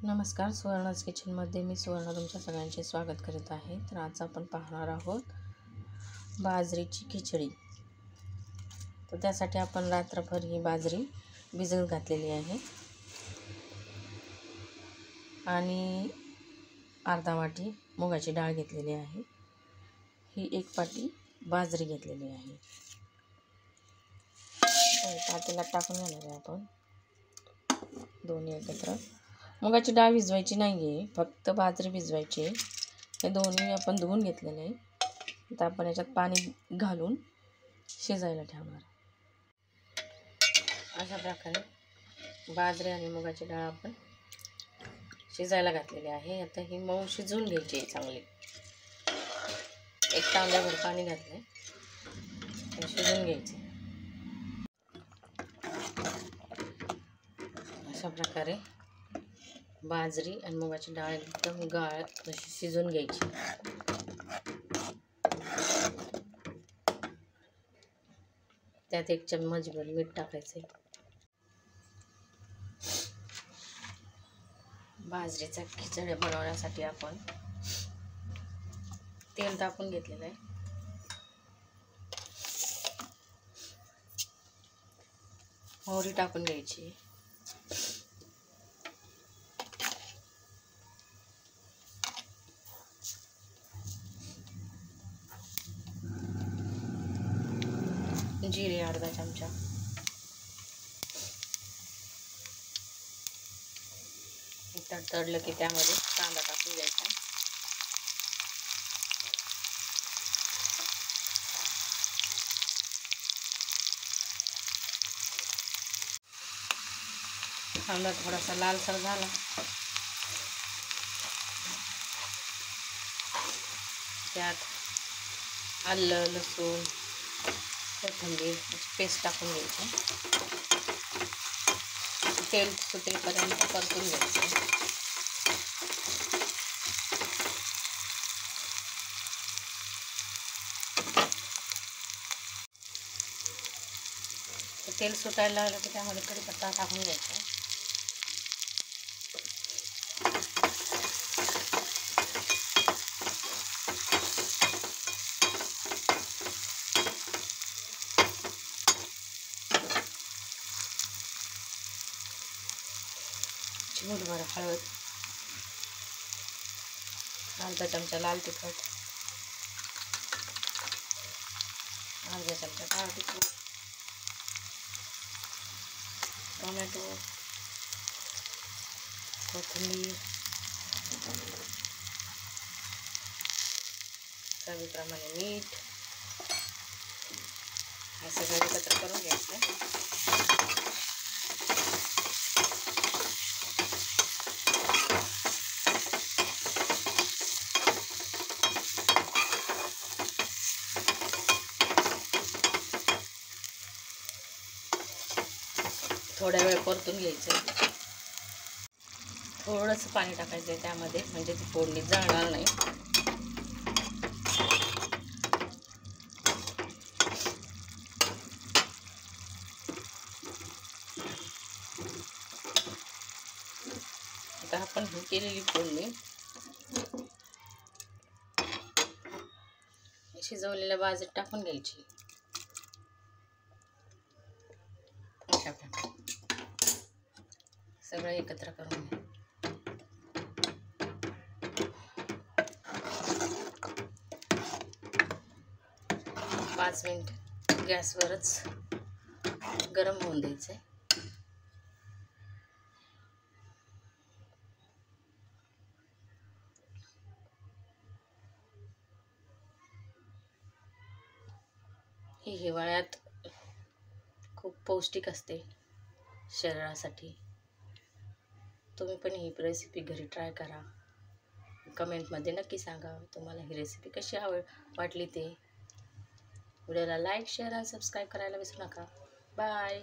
नमस्कार, सुवर्णाज किचनमध्ये मी सुवर्ण तुमच्या सगळ्यांचे स्वागत करीत आहे. तर आज आपण पाहणार आहोत बाजरीची खिचडी. तर त्यासाठी आपण रात्रभर ही बाजरी भिजत घातलेली आहे आणि अर्धा वाटी मुगाची डाळ घेतलेली आहे. ही एक पाटी बाजरी घेतलेली आहे. पातेल्यात टाकून घेणार आहे आपण दोन्ही एकत्र. मुगाची डाळ भिजवायची नाही आहे, फक्त बाजरी भिजवायची आहे. हे दोन्ही आपण धुवून घेतलेले आहे. आता आपण याच्यात पाणी घालून शिजायला ठेवणार. अशा प्रकारे बाजरी आणि मुगाची डाळ आपण शिजायला घातलेली आहे. आता ही मऊ शिजवून घ्यायची आहे चांगली. एक तांब्याभर पाणी घातले, शिजवून घ्यायचे. अशा प्रकारे बाजरी आणि मुगाची डाळ एकदम गाळ अशी शिजवून घ्यायची. त्यात एक चम्मचभर मीठ टाकायचे. बाजरीचा खिचडी बनवण्यासाठी आपण तेल टाकून घेतलेलं आहे. मोहरी टाकून घ्यायची. जिरे अर्धा चमचा, तडतडलं की त्यामध्ये कांदा टाकून घ्यायचा. कांदा थोडासा लालसर झाला त्यात आलं, लसूण, कोथिंबीर पेस्ट टाकून घ्यायची. तेल सुटेपर्यंत परतून घ्यायचं. तेल सुटायला लागलं की त्यामध्ये कढीपत्ता टाकून घ्यायचा. चिमूटभर हळद, अर्धा चमचा लाल तिखट, अर्धा चमचा काळं तिखट, टोमॅटो, कोथिंबीर, चवीप्रमाणे मीठ हे सगळं एकत्र करून घ्यायचं. थोड्या वेळ परतून घ्यायचं. थोडंसं पाणी टाकायचं आहे त्यामध्ये, म्हणजे ती फोडणी जळणार नाही. आता आपण ही केलेली फोडणी शिजवलेल्या बाजरीत टाकून घ्यायची. अशा प्रकारे सगळं एकत्र करून घ्या. पाच मिनिट गॅसवरच गरम होऊन द्यायचं. ही हिवाळ्यात खूप पौष्टिक असते शरीरासाठी. तुम्ही पण ही रेसिपी घरी ट्राय करा. कमेंटमध्ये नक्की सांगा तुम्हाला ही रेसिपी कशी वाटली ते. व्हिडिओला लाईक, शेअर आणि सबस्क्राईब करायला विसरू नका. बाय.